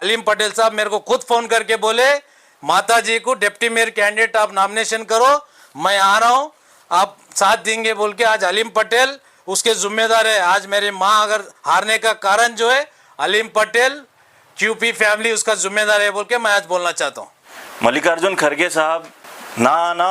अलीम पटेल साहब मेरे को खुद फ़ोन करके बोले, माता जी को डिप्टी मेयर कैंडिडेट आप नॉमिनेशन करो, मैं आ रहा हूँ, आप साथ देंगे बोल के। आज अलीम पटेल उसके जिम्मेदार है। आज मेरी माँ अगर हारने का कारण जो है, अलीम पटेल क्यूपी फैमिली उसका जिम्मेदार है बोल के मैं आज बोलना चाहता हूँ। मल्लिकार्जुन खड़गे साहब ना आना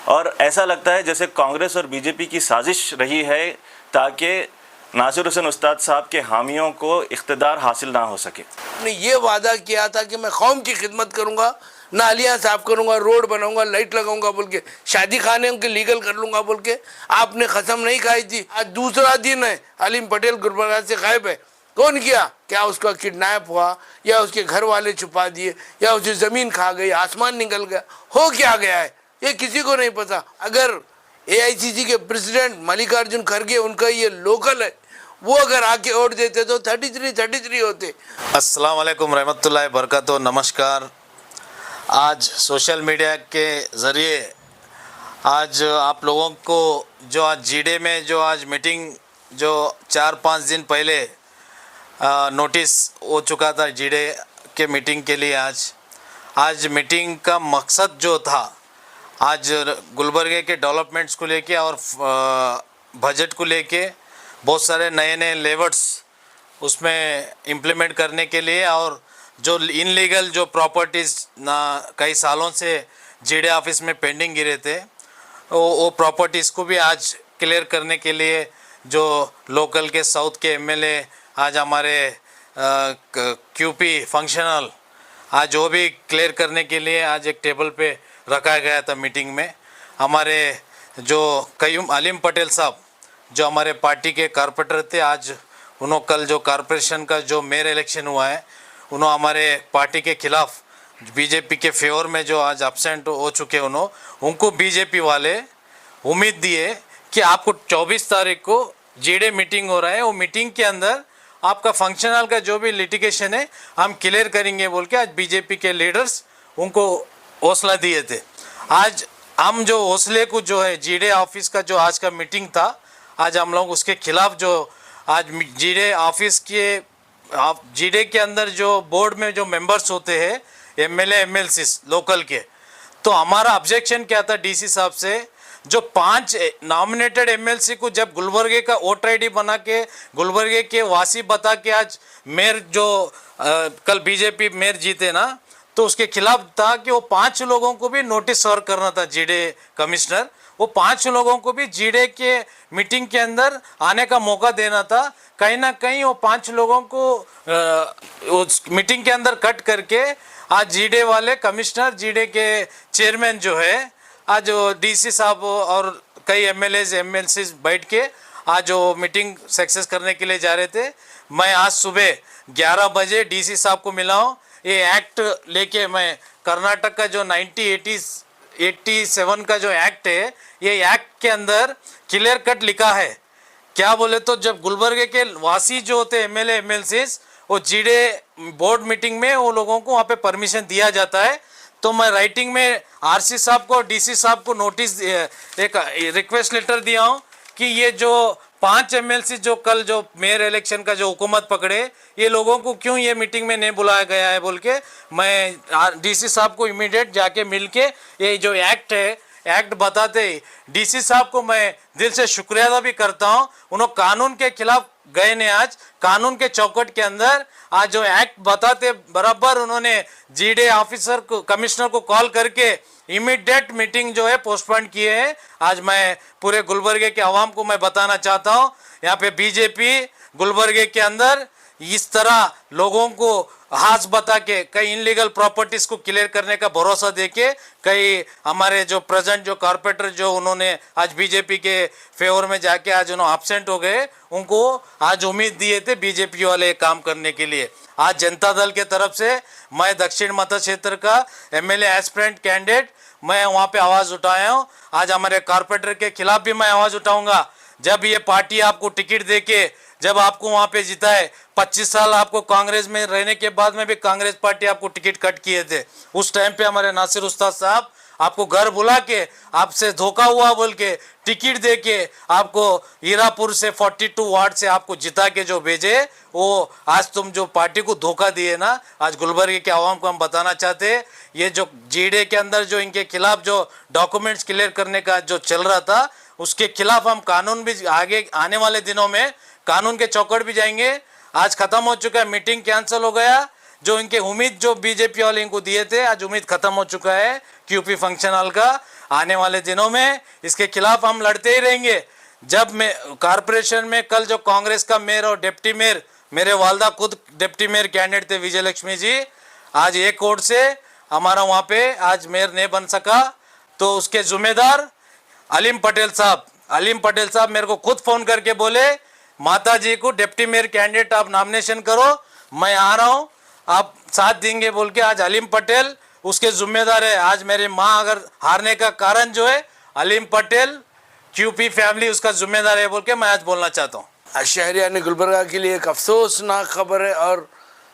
और ऐसा लगता है जैसे कांग्रेस और बीजेपी की साजिश रही है ताकि नासिर हुसैन उस्ताद साहब के हामियों को इख्तिदार हासिल ना हो सके। ने ये वादा किया था कि मैं कौम की खिदमत करूंगा, नालियाँ साफ करूंगा, रोड बनाऊंगा, लाइट लगाऊंगा बोल के, शादी खाने उनके लीगल कर लूंगा बोल के आपने कसम नहीं खाई थी। आज दूसरा दिन है, अलीम पटेल गुलबर्गा से गायब है। कौन किया? क्या उसका किडनैप हुआ या उसके घर वाले छुपा दिए या उसे ज़मीन खा गई, आसमान निकल गया, हो क्या गया है ये किसी को नहीं पता। अगर AICC के प्रेसिडेंट मल्लिकार्जुन खड़गे, उनका ये लोकल है, वो अगर आके वोट देते तो 33 होते। अस्सलाम वालेकुम रहमतुल्लाहि बरकातहू। नमस्कार। आज सोशल मीडिया के ज़रिए आज आप लोगों को जो आज जीडे में जो आज मीटिंग जो 4-5 दिन पहले नोटिस हो चुका था जीडे के मीटिंग के लिए, आज मीटिंग का मकसद जो था, आज गुलबर्गे के डेवलपमेंट्स को लेके और बजट को लेके बहुत सारे नए नए लेवर्स उसमें इम्प्लीमेंट करने के लिए, और जो इनलीगल जो प्रॉपर्टीज़ ना कई सालों से जीडे ऑफिस में पेंडिंग गिरे थे, वो प्रॉपर्टीज़ को भी आज क्लियर करने के लिए जो लोकल के साउथ के MLA आज हमारे क्यूपी फंक्शनल आज वो भी क्लियर करने के लिए आज एक टेबल पे रखा गया था मीटिंग में। हमारे जो कयूम अलीम पटेल साहब जो हमारे पार्टी के कारपोरेटर थे, आज उन्होंने कल जो कॉरपोरेशन का जो मेयर इलेक्शन हुआ है, उन्होंने हमारे पार्टी के खिलाफ बीजेपी के फेवर में जो आज एब्सेंट हो चुके, उनको बीजेपी वाले उम्मीद दिए कि आपको 24 तारीख को जीडे मीटिंग हो रहा है, वो मीटिंग के अंदर आपका फंक्शनल का जो भी लिटिगेशन है हम क्लियर करेंगे बोल के आज बीजेपी के लीडर्स उनको हौसला दिए थे। आज हम जो हौसले को जो है जीडे ऑफिस का जो आज का मीटिंग था, आज हम लोग उसके खिलाफ जो आज जीडे ऑफिस के जीडे के अंदर जो बोर्ड में जो मेंबर्स होते हैं MLA MLC लोकल के, तो हमारा ऑब्जेक्शन क्या था DC साहब से, जो 5 नॉमिनेटेड MLC को जब गुलबर्गे का वोटर ID बना के गुलबर्गे के वासी बता के आज मेयर जो कल बीजेपी मेयर जीते ना, तो उसके खिलाफ था कि वो 5 लोगों को भी नोटिस सर्व करना था जीडे कमिश्नर, वो 5 लोगों को भी जीडे के मीटिंग के अंदर आने का मौका देना था। कहीं ना कहीं वो 5 लोगों को उस मीटिंग के अंदर कट करके आज जीडे वाले कमिश्नर, जीडे के चेयरमैन जो है, आज DC साहब और कई MLAs MLCs बैठ के आज वो मीटिंग सक्सेस करने के लिए जा रहे थे। मैं आज सुबह 11 बजे DC साहब को मिला हूँ। ये एक्ट लेके मैं कर्नाटक का जो 1987 का जो एक्ट है, ये एक्ट के अंदर क्लियर कट लिखा है। क्या बोले तो जब गुलबर्गे के वासी जो होते MLA MLCs, वो जीडे बोर्ड मीटिंग में वो लोगों को वहाँ पे परमिशन दिया जाता है। तो मैं राइटिंग में RC साहब को, DC साहब को नोटिस एक रिक्वेस्ट लेटर दिया हूँ कि ये जो 5 MLC जो कल जो मेयर इलेक्शन का जो हुकूमत पकड़े, ये लोगों को क्यों ये मीटिंग में नहीं बुलाया गया है बोल के मैं DC साहब को इमीडिएट जाके मिल के ये जो एक्ट है, एक्ट बताते ही DC साहब को मैं दिल से शुक्रिया अदा भी करता हूँ। उन्होंने कानून के खिलाफ गए ने, आज कानून के चौकट के अंदर आज जो एक्ट बताते बराबर उन्होंने जीडे ऑफिसर को, कमिश्नर को कॉल करके इमीडिएट मीटिंग जो है पोस्टपोन किए हैं। आज मैं पूरे गुलबर्गे के आवाम को मैं बताना चाहता हूँ, यहाँ पे बीजेपी गुलबर्गे के अंदर इस तरह लोगों को हाथ बता के कई इनलीगल प्रॉपर्टीज को क्लियर करने का भरोसा देके कई हमारे जो प्रेजेंट जो कॉर्पोरेटर जो उन्होंने आज बीजेपी के फेवर में जाके आज उन्होंने एब्सेंट हो गए, उनको आज उम्मीद दिए थे बीजेपी वाले काम करने के लिए। आज जनता दल के तरफ से मैं दक्षिण मध्य क्षेत्र का MLA एस्पिरेंट कैंडिडेट मैं वहाँ पे आवाज़ उठाया हूँ। आज हमारे कॉर्पोरेटर के खिलाफ भी मैं आवाज़ उठाऊंगा। जब ये पार्टी आपको टिकट देके जब आपको वहाँ पे जिता है, 25 साल आपको कांग्रेस में रहने के बाद में भी कांग्रेस पार्टी आपको टिकट कट किए थे, उस टाइम पे हमारे नासिर उस्ताद साहब आपको घर बुला के आपसे धोखा हुआ बोल के टिकट दे के आपको हीरापुर से 42 वार्ड से आपको जिता के जो भेजे, वो आज तुम जो पार्टी को धोखा दिए ना, आज गुलबर्ग के आवाम को हम बताना चाहते हैं, ये जो जीडे के अंदर जो इनके खिलाफ जो डॉक्यूमेंट्स क्लियर करने का जो चल रहा था, उसके खिलाफ हम कानून भी आगे आने वाले दिनों में कानून के चौकट भी जाएंगे। आज खत्म हो चुका है, मीटिंग कैंसिल हो गया। जो इनके उम्मीद जो बीजेपी वाले इनको दिए थे, आज उम्मीद खत्म हो चुका है क्यूपी फंक्शन हॉल का। आने वाले दिनों में इसके खिलाफ हम लड़ते ही रहेंगे। जब मैं कारपोरेशन में कल जो कांग्रेस का मेयर और डिप्टी मेयर, मेरे वालदा खुद डिप्टी मेयर कैंडिडेट थे विजय लक्ष्मी जी, आज एक वोट से हमारा वहाँ पे आज मेयर नहीं बन सका, तो उसके जिम्मेदार अलीम पटेल साहब मेरे को खुद फोन करके बोले माता जी को डिप्टी मेयर कैंडिडेट आप नॉमिनेशन करो, मैं आ रहा हूँ, आप साथ देंगे बोल के आज अलीम पटेल उसके जिम्मेदार है। आज मेरी माँ अगर हारने का कारण जो है, अलीम पटेल क्यूपी फैमिली उसका जिम्मेदार है बोल के मैं आज बोलना चाहता हूँ। शहरियान गुलबर्गा के लिए एक अफसोसनाक खबर है, और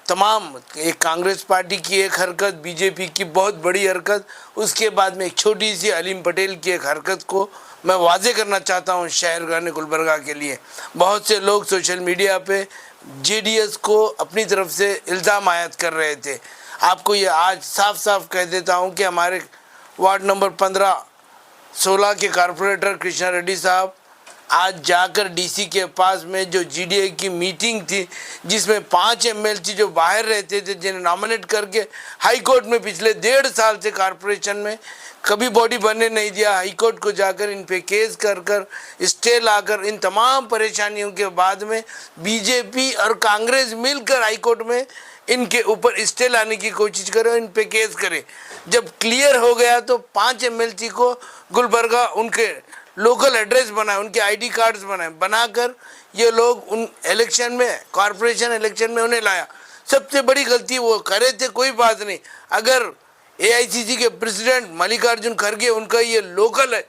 तमाम एक कांग्रेस पार्टी की एक हरकत, बीजेपी की बहुत बड़ी हरकत, उसके बाद में एक छोटी सी अलीम पटेल की एक हरकत को मैं वाजे करना चाहता हूँ शहरगान गुलबर्गा के लिए। बहुत से लोग सोशल मीडिया पे जेडीएस को अपनी तरफ से इल्ज़ाम आयद कर रहे थे। आपको ये आज साफ साफ कह देता हूँ कि हमारे वार्ड नंबर 15-16 के कारपोरेटर कृष्णा रेड्डी साहब आज जाकर डीसी के पास में जो जीडीए की मीटिंग थी, जिसमें 5 एमएलसी जो बाहर रहते थे, जिन्हें नॉमिनेट करके हाई कोर्ट में पिछले 1.5 साल से कारपोरेशन में कभी बॉडी बनने नहीं दिया, हाई कोर्ट को जाकर इन पे केस कर स्टे लाकर, इन तमाम परेशानियों के बाद में बीजेपी और कांग्रेस मिलकर हाई कोर्ट में इनके ऊपर स्टे लाने की कोशिश करे, इन पे केस करे। जब क्लियर हो गया तो 5 एमएलसी को गुलबर्गा उनके लोकल एड्रेस बनाए, उनके आईडी कार्ड्स बनाए, बनाकर ये लोग उन इलेक्शन में, कॉरपोरेशन इलेक्शन में उन्हें लाया। सबसे बड़ी गलती वो करे थे, कोई बात नहीं। अगर एआईसीसी के प्रेसिडेंट मल्लिकार्जुन खड़गे, उनका ये लोकल है,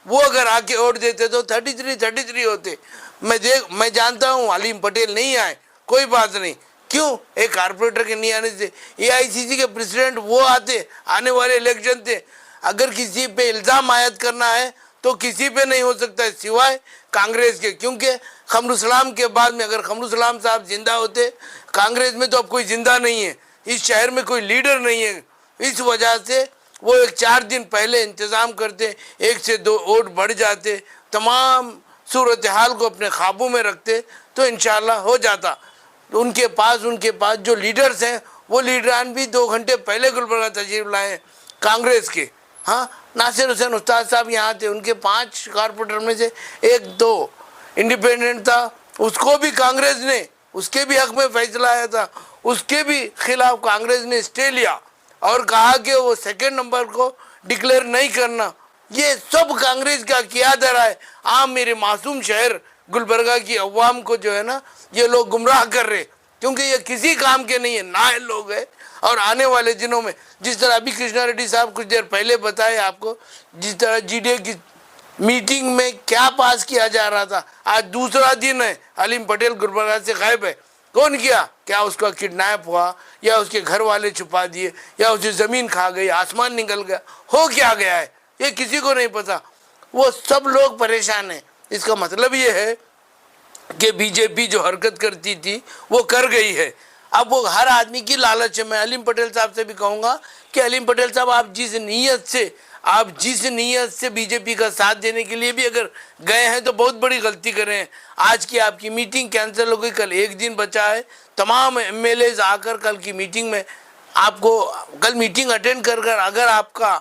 वो अगर आके वोट देते तो 33 होते। मैं जानता हूँ अलीम पटेल नहीं आए, कोई बात नहीं। क्यों? एक कारपोरेटर के नहीं आने से एआईसीसी के प्रेसिडेंट वो आने वाले इलेक्शन थे। अगर किसी पे इल्ज़ाम आयद करना है तो किसी पे नहीं हो सकता है सिवाय कांग्रेस के, क्योंकि खमरुसलाम के बाद में अगर खमरुसलाम साहब जिंदा होते, कांग्रेस में तो अब कोई जिंदा नहीं है, इस शहर में कोई लीडर नहीं है। इस वजह से वो एक 4 दिन पहले इंतज़ाम करते, 1 से 2 वोट बढ़ जाते, तमाम सूरत हाल को अपने काबू में रखते तो इंशाल्लाह हो जाता। तो उनके पास जो लीडर्स हैं, वो लीडरान भी 2 घंटे पहले गुलबर्गा तशरीफ लाए कांग्रेस के। हाँ, नासिर हुसैन उस्ताद साहब यहाँ थे, उनके 5 कारपोरेटर में से 1-2 इंडिपेंडेंट था, उसको भी कांग्रेस ने, उसके भी हक में फैसला आया था, उसके भी खिलाफ कांग्रेस ने स्टे लिया और कहा कि वो 2nd नंबर को डिक्लेयर नहीं करना। ये सब कांग्रेस का किया धरा है। आम मेरे मासूम शहर गुलबर्गा की अवाम को जो है ना, ये लोग गुमराह कर रहे, क्योंकि ये किसी काम के नहीं है, नाअहल लोग है। और आने वाले दिनों में जिस तरह अभी कृष्णा रेड्डी साहब कुछ देर पहले बताए आपको, जिस तरह जीडीए की मीटिंग में क्या पास किया जा रहा था, आज दूसरा दिन है अलीम पटेल गुलबर्गा से गायब है। कौन किया? क्या उसका किडनैप हुआ, या उसके घर वाले छुपा दिए, या उसे ज़मीन खा गई, आसमान निकल गया, हो क्या गया है ये किसी को नहीं पता। वो सब लोग परेशान हैं। इसका मतलब ये है कि बीजेपी जो हरकत करती थी वो कर गई है। अब वो हर आदमी की लालच है। मैं अलीम पटेल साहब से भी कहूँगा कि अलीम पटेल साहब, आप जिस नीयत से बीजेपी का साथ देने के लिए भी अगर गए हैं तो बहुत बड़ी गलती कर रहे हैं। आज की आपकी मीटिंग कैंसिल हो गई, कल 1 दिन बचा है। तमाम एमएलएज आकर कल की मीटिंग में आपको, कल मीटिंग अटेंड कर अगर आपका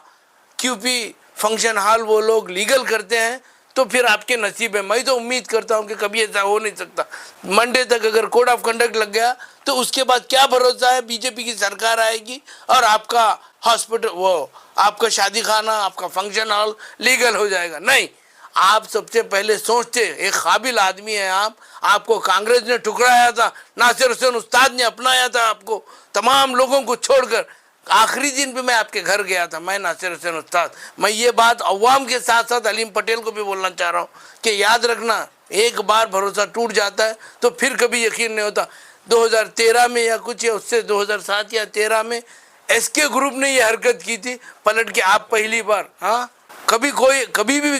क्यूपी फंक्शन हॉल वो लोग लीगल करते हैं तो फिर आपके नसीब है। मैं तो उम्मीद करता हूं कि कभी ऐसा हो नहीं सकता। मंडे तक अगर कोड ऑफ कंडक्ट लग गया तो उसके बाद क्या भरोसा है बीजेपी की सरकार आएगी और आपका हॉस्पिटल, वो आपका शादी खाना, आपका फंक्शन हॉल लीगल हो जाएगा? नहीं। आप सबसे पहले सोचते, एक काबिल आदमी है आप, आपको कांग्रेस ने ठुकराया था, नासिर हुसैन उस्ताद ने अपनाया था आपको, तमाम लोगों को छोड़कर। आखिरी दिन पे मैं आपके घर गया था, मैं नासिर हुसैन उस्ताद। मैं ये बात अवाम के साथ साथ अलीम पटेल को भी बोलना चाह रहा हूँ कि याद रखना, एक बार भरोसा टूट जाता है तो फिर कभी यकीन नहीं होता। 2013 में या कुछ, या उससे 2007 या 13 में एसके ग्रुप ने ये हरकत की थी, पलट के आप पहली बार, हाँ कभी भी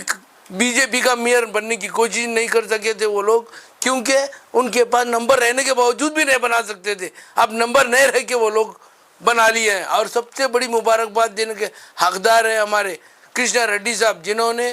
बीजेपी का मेयर बनने की कोशिश नहीं कर सके थे वो लोग, क्योंकि उनके पास नंबर रहने के बावजूद भी नहीं बना सकते थे। अब नंबर नहीं रह के वो लोग बना लिए हैं। और सबसे बड़ी मुबारकबाद देने के हकदार है हमारे कृष्णा रेड्डी साहब, जिन्होंने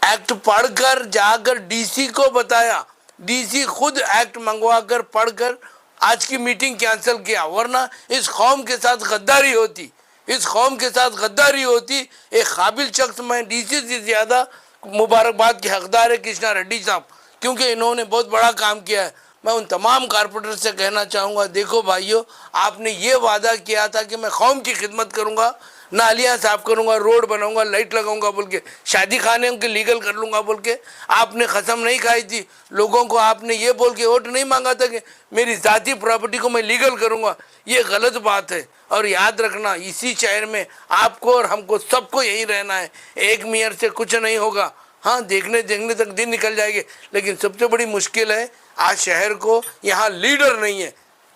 एक्ट पढ़कर जाकर डीसी को बताया, डीसी खुद एक्ट मंगवाकर पढ़कर आज की मीटिंग कैंसिल किया, वरना इस कौम के साथ गद्दारी होती, इस कौम के साथ गद्दारी होती। एक काबिल शख्स, मैं डीसी से ज़्यादा मुबारकबाद के हकदार है कृष्णा रेड्डी साहब, क्योंकि इन्होंने बहुत बड़ा काम किया है। मैं उन तमाम कारपोरेटर से कहना चाहूँगा, देखो भाइयों, आपने ये वादा किया था कि मैं कौम की खिदमत करूँगा, नालियाँ साफ करूँगा, रोड बनाऊँगा, लाइट लगाऊँगा बोल के, शादी खाने के लीगल कर लूँगा बोल के आपने कसम नहीं खाई थी। लोगों को आपने ये बोल के वोट नहीं मांगा था कि मेरी ज़ाती प्रॉपर्टी को मैं लीगल करूँगा। ये गलत बात है। और याद रखना, इसी शहर में आपको और हमको सबको यहीं रहना है। एक मेयर से कुछ नहीं होगा, हाँ देखने तक दिन निकल जाएंगे, लेकिन सबसे बड़ी मुश्किल है आज शहर को, यहाँ लीडर नहीं है।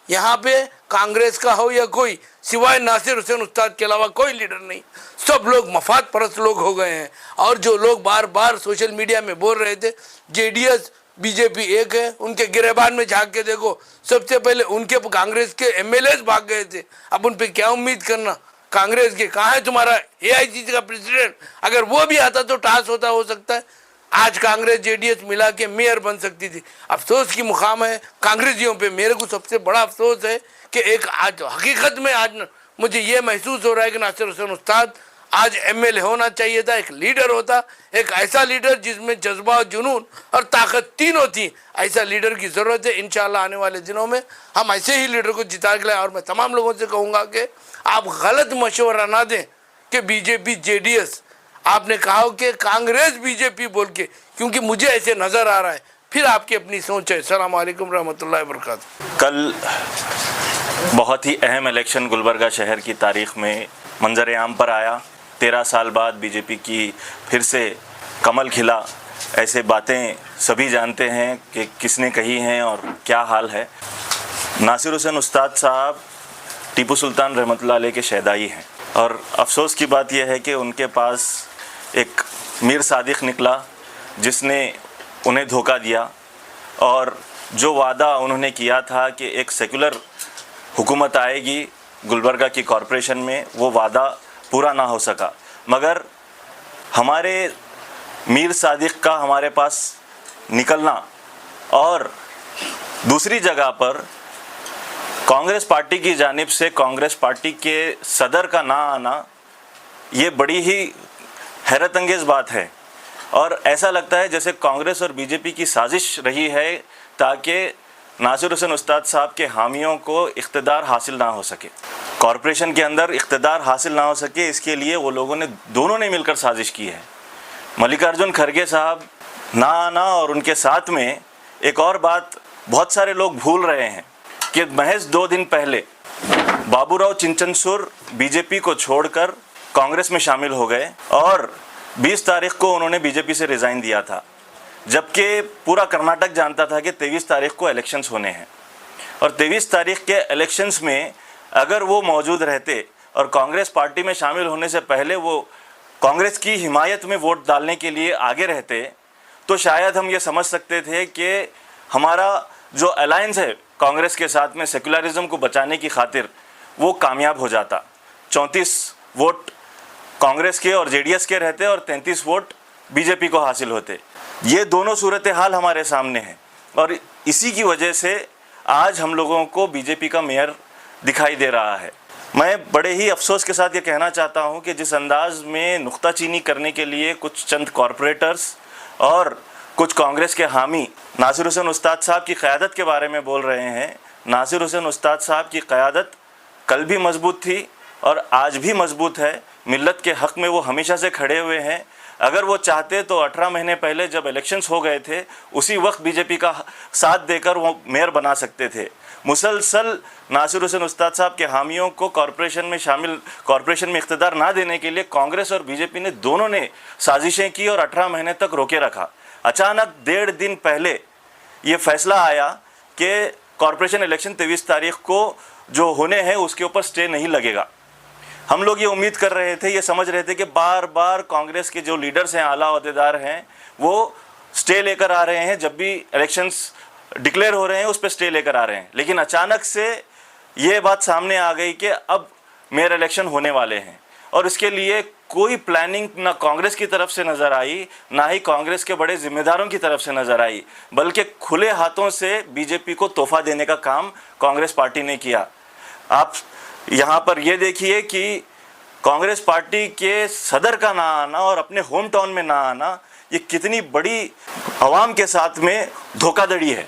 यहाँ पे कांग्रेस का हो या कोई, सिवाय नासिर हुसैन उस्ताद के अलावा कोई लीडर नहीं। सब लोग मफाद परस्त लोग हो गए हैं। और जो लोग बार बार सोशल मीडिया में बोल रहे थे जेडीएस बीजेपी एक है, उनके गिरेबान में झांक के देखो, सबसे पहले उनके कांग्रेस के एमएलए भाग गए थे। अब उन पे क्या उम्मीद करना कांग्रेस के? कहाँ है तुम्हारा एआईसीसी का प्रेसिडेंट? अगर वो भी आता तो टास होता, हो सकता है आज कांग्रेस जेडीएस मिला के मेयर बन सकती थी। अफसोस की मुकाम है कांग्रेसियों पे। मेरे को सबसे बड़ा अफसोस है कि एक आज हकीकत में आज मुझे ये महसूस हो रहा है कि नासिर हुसैन उस्ताद आज एमएलए होना चाहिए था, एक लीडर होता, एक ऐसा लीडर जिसमें जज्बा, जुनून और ताकत तीनों थी। ऐसा लीडर की ज़रूरत है। इंशाल्लाह आने वाले दिनों में हम ऐसे ही लीडर को जिता के लाए। और मैं तमाम लोगों से कहूँगा कि आप गलत मशवरा ना दें कि बीजेपी जेडीएस, आपने कहा कि कांग्रेस बीजेपी बोल के, क्योंकि मुझे ऐसे नज़र आ रहा है। फिर आपकी अपनी सोच है। अस्सलाम वालेकुम रहमतुल्लाहि व बरकातहू। कल बहुत ही अहम इलेक्शन गुलबर्गा शहर की तारीख में मंजर आम पर आया। 13 साल बाद बीजेपी की फिर से कमल खिला। ऐसे बातें सभी जानते हैं कि किसने कही हैं और क्या हाल है। नासिर हुसैन उस्ताद साहब टीपू सुल्तान रहमतुल्लाह अलैह के शहदाई हैं, और अफसोस की बात यह है कि उनके पास एक मीर सादिक निकला जिसने उन्हें धोखा दिया, और जो वादा उन्होंने किया था कि एक सेकुलर हुकूमत आएगी गुलबर्गा की कॉरपोरेशन में, वो वादा पूरा ना हो सका। मगर हमारे मीर सादिक का हमारे पास निकलना और दूसरी जगह पर कांग्रेस पार्टी की जानिब से कांग्रेस पार्टी के सदर का ना आना, ये बड़ी ही हैरत अंगेज बात है। और ऐसा लगता है जैसे कांग्रेस और बीजेपी की साजिश रही है ताकि नासिर हुसैन उस्ताद साहब के हामियों को इख्तिदार हासिल ना हो सके, कॉरपोरेशन के अंदर इख्तिदार हासिल ना हो सके। इसके लिए वो लोगों ने, दोनों ने मिलकर साजिश की है। मल्लिकार्जुन खड़गे साहब ना आना, और उनके साथ में एक और बात बहुत सारे लोग भूल रहे हैं कि महज 2 दिन पहले बाबूराव चिंचनसूर बीजेपी को छोड़कर कांग्रेस में शामिल हो गए, और 20 तारीख को उन्होंने बीजेपी से रिज़ाइन दिया था, जबकि पूरा कर्नाटक जानता था कि 23 तारीख को इलेक्शंस होने हैं। और 23 तारीख के इलेक्शंस में अगर वो मौजूद रहते और कांग्रेस पार्टी में शामिल होने से पहले वो कांग्रेस की हिमायत में वोट डालने के लिए आगे रहते, तो शायद हम ये समझ सकते थे कि हमारा जो अलायंस है कांग्रेस के साथ में सेकुलरिज्म को बचाने की खातिर, वो कामयाब हो जाता। 34 वोट कांग्रेस के और जेडीएस के रहते और 33 वोट बीजेपी को हासिल होते। ये दोनों सूरत हाल हमारे सामने हैं, और इसी की वजह से आज हम लोगों को बीजेपी का मेयर दिखाई दे रहा है। मैं बड़े ही अफसोस के साथ ये कहना चाहता हूँ कि जिस अंदाज में नुक्ताचीनी करने के लिए कुछ चंद कॉरपोरेटर्स और कुछ कांग्रेस के हामी नासिर हुसैन उस्ताद साहब की क़यादत के बारे में बोल रहे हैं, नासिर हुसैन उस्ताद साहब की क़यादत कल भी मजबूत थी और आज भी मजबूत है। मिल्लत के हक़ में वो हमेशा से खड़े हुए हैं। अगर वो चाहते तो 18 महीने पहले जब इलेक्शंस हो गए थे, उसी वक्त बीजेपी का साथ देकर वो मेयर बना सकते थे। मुसलसल नासिर हुसैन उस्ताद साहब के हामियों को कॉरपोरेशन में इख्तिदार ना देने के लिए कांग्रेस और बीजेपी ने दोनों ने साजिशें की और 18 महीने तक रोके रखा। अचानक 1.5 दिन पहले ये फैसला आया कि कॉरपोरेशन इलेक्शन 23 तारीख को जो होने हैं उसके ऊपर स्टे नहीं लगेगा। हम लोग ये उम्मीद कर रहे थे, ये समझ रहे थे कि बार बार कांग्रेस के जो लीडर्स हैं, आला ओहदेदार हैं, वो स्टे लेकर आ रहे हैं, जब भी इलेक्शंस डिक्लेयर हो रहे हैं उस पर स्टे लेकर आ रहे हैं। लेकिन अचानक से ये बात सामने आ गई कि अब मेयर इलेक्शन होने वाले हैं और इसके लिए कोई प्लानिंग ना कांग्रेस की तरफ से नज़र आई, ना ही कांग्रेस के बड़े जिम्मेदारों की तरफ से नज़र आई, बल्कि खुले हाथों से बीजेपी को तोहफा देने का काम कांग्रेस पार्टी ने किया। आप यहाँ पर ये देखिए कि कांग्रेस पार्टी के सदर का ना आना और अपने होम टाउन में ना आना, ये कितनी बड़ी आवाम के साथ में धोखाधड़ी है।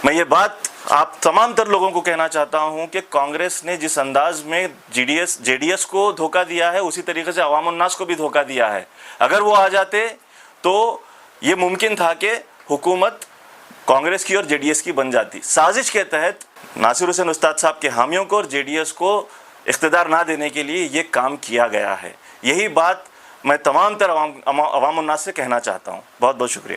मैं ये बात आप तमाम तर लोगों को कहना चाहता हूं कि कांग्रेस ने जिस अंदाज में जेडीएस को धोखा दिया है, उसी तरीके से अवाम उन्नास को भी धोखा दिया है। अगर वो आ जाते तो ये मुमकिन था कि हुकूमत कांग्रेस की और जेडीएस की बन जाती। साजिश के तहत नासिर हुसैन उस्ताद साहब के हामियों को और जेडीएस को इख्तिदार ना देने के लिए ये काम किया गया है। यही बात मैं तमाम तर अवाम उन्नास से कहना चाहता हूँ। बहुत बहुत शुक्रिया।